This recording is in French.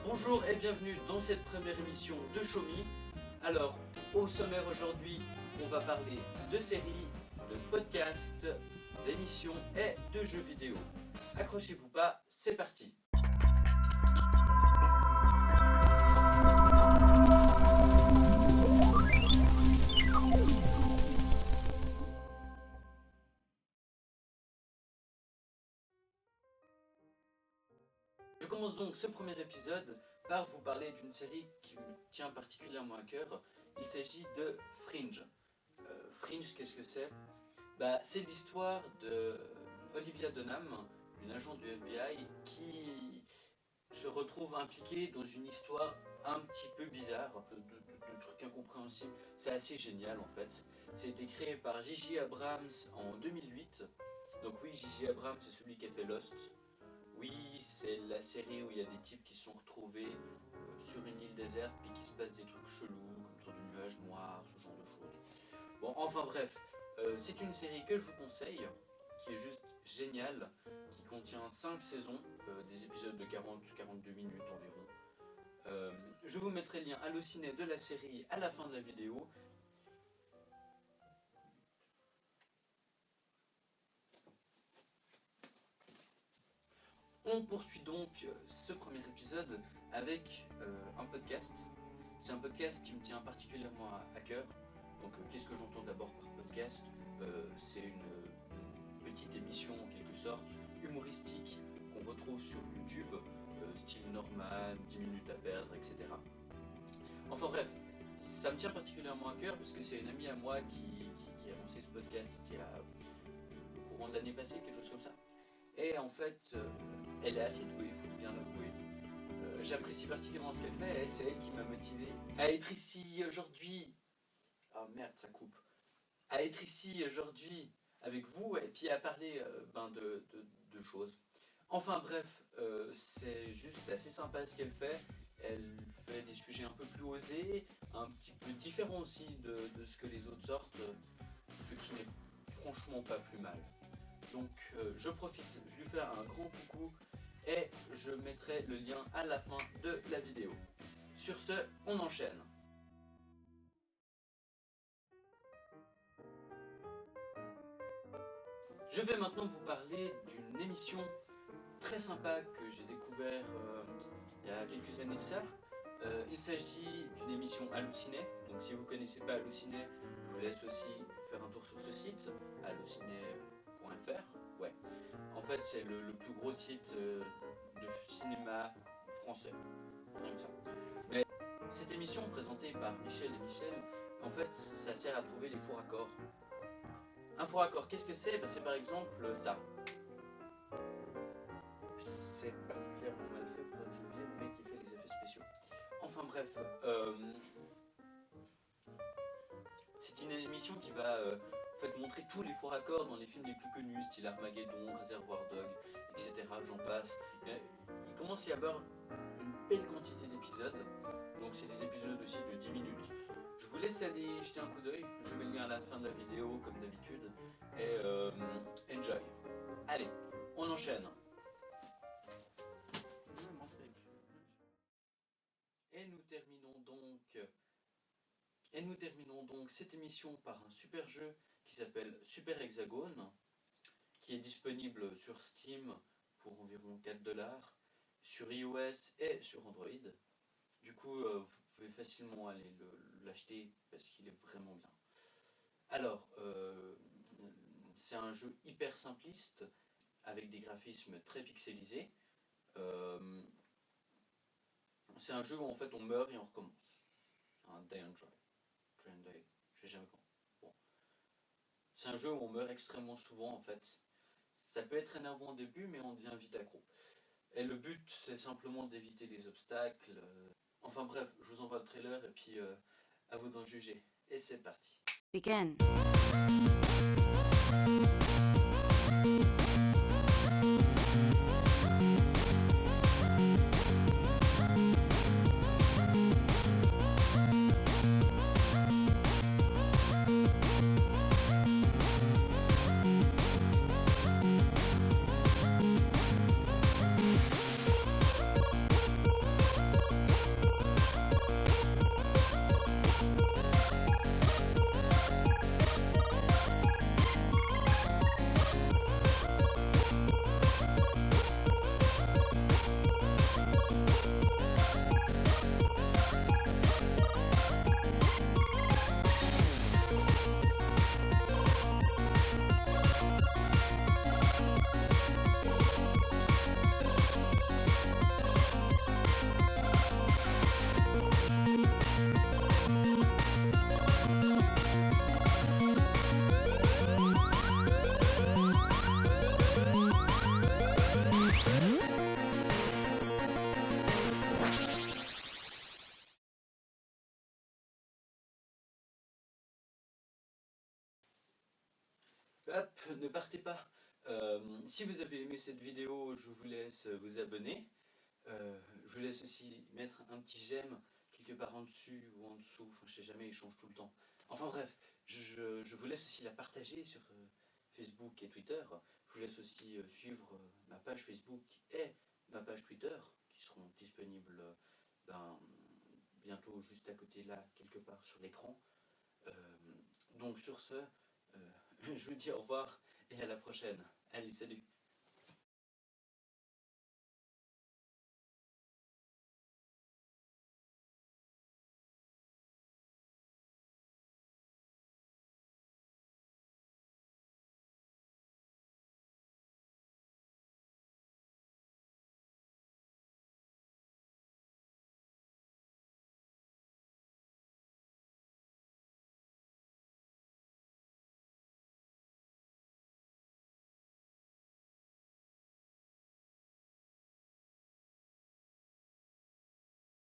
Bonjour et bienvenue dans cette première émission de Show Me. Alors, au sommaire aujourd'hui, on va parler de séries, de podcasts, d'émissions et de jeux vidéo. Accrochez-vous pas, c'est parti. Je commence donc ce premier épisode par vous parler d'une série qui me tient particulièrement à cœur. Il s'agit de Fringe. Fringe, qu'est-ce que c'est ? C'est l'histoire de Olivia Dunham, une agente du FBI qui se retrouve impliquée dans une histoire un petit peu bizarre, de trucs incompréhensibles. C'est assez génial en fait. C'est été créé par J.J. Abrams en 2008. Donc oui, J.J. Abrams, c'est celui qui a fait Lost. Oui, c'est la série où il y a des types qui sont retrouvés sur une île déserte puis qui se passe des trucs chelous, comme sur du nuage noir, ce genre de choses. Bon, enfin bref, c'est une série que je vous conseille, qui est juste géniale, qui contient 5 saisons, des épisodes de 40-42 minutes environ. Je vous mettrai le lien halluciné de la série à la fin de la vidéo. On poursuit donc ce premier épisode avec un podcast. C'est un podcast qui me tient particulièrement à cœur. Donc qu'est-ce que j'entends d'abord par podcast ? C'est une petite émission en quelque sorte, humoristique, qu'on retrouve sur YouTube, style Norman, 10 minutes à perdre, etc. Enfin bref, ça me tient particulièrement à cœur parce que c'est une amie à moi qui a lancé ce podcast au courant de l'année passée, quelque chose comme ça. Et en fait, elle est assez douée, il faut bien l'avouer. J'apprécie particulièrement ce qu'elle fait et c'est elle qui m'a motivé à être ici aujourd'hui. Oh merde, ça coupe. À être ici aujourd'hui avec vous et puis à parler de choses. Enfin bref, c'est juste assez sympa ce qu'elle fait. Elle fait des sujets un peu plus osés, un petit peu différents aussi de ce que les autres sortent, ce qui n'est franchement pas plus mal. Donc je profite, je lui fais un grand coucou et je mettrai le lien à la fin de la vidéo. Sur ce, on enchaîne. Je vais maintenant vous parler d'une émission très sympa que j'ai découvert il y a quelques années de ça. Il s'agit d'une émission Halluciné. Donc si vous ne connaissez pas Halluciné, je vous laisse aussi faire un tour sur ce site, halluciné.fr. Ouais. En fait, c'est le plus gros site de cinéma français. Rien que ça. Mais cette émission présentée par Michel et Michel, en fait, ça sert à trouver les faux raccords. Un faux raccord, qu'est-ce que c'est ? C'est par exemple ça. C'est particulièrement mal fait pour être je viens le mec qui fait les effets spéciaux. Enfin bref, c'est une émission qui va montrer tous les faux raccords dans les films les plus connus, style Armageddon, Reservoir Dogs, etc. J'en passe. Il commence à y avoir une belle quantité d'épisodes, donc c'est des épisodes aussi de 10 minutes. Je vous laisse aller jeter un coup d'œil, je mets le lien à la fin de la vidéo comme d'habitude, et enjoy. Allez, on enchaîne. Et nous terminons donc cette émission par un super jeu qui s'appelle Super Hexagone, qui est disponible sur Steam pour environ 4$, sur iOS et sur Android. Du coup, vous pouvez facilement aller l'acheter parce qu'il est vraiment bien. Alors, c'est un jeu hyper simpliste avec des graphismes très pixelisés. C'est un jeu où en fait on meurt et on recommence. Un die and try. Try and die. Je sais jamais comment. Bon. C'est un jeu où on meurt extrêmement souvent en fait. Ça peut être énervant au début, mais on devient vite accro. Et le but, c'est simplement d'éviter les obstacles. Enfin bref, je vous envoie le trailer et puis à vous d'en juger. Et c'est parti. Begin. hop, ne partez pas. Si vous avez aimé cette vidéo, je vous laisse vous abonner. Je vous laisse aussi mettre un petit j'aime quelque part en dessus ou en dessous, enfin je sais jamais, il change tout le temps. Enfin bref, je vous laisse aussi la partager sur Facebook et Twitter. Je vous laisse aussi suivre ma page Facebook et ma page Twitter, qui seront disponibles bientôt juste à côté là, quelque part sur l'écran. Donc sur ce, je vous dis au revoir et à la prochaine. Allez, salut!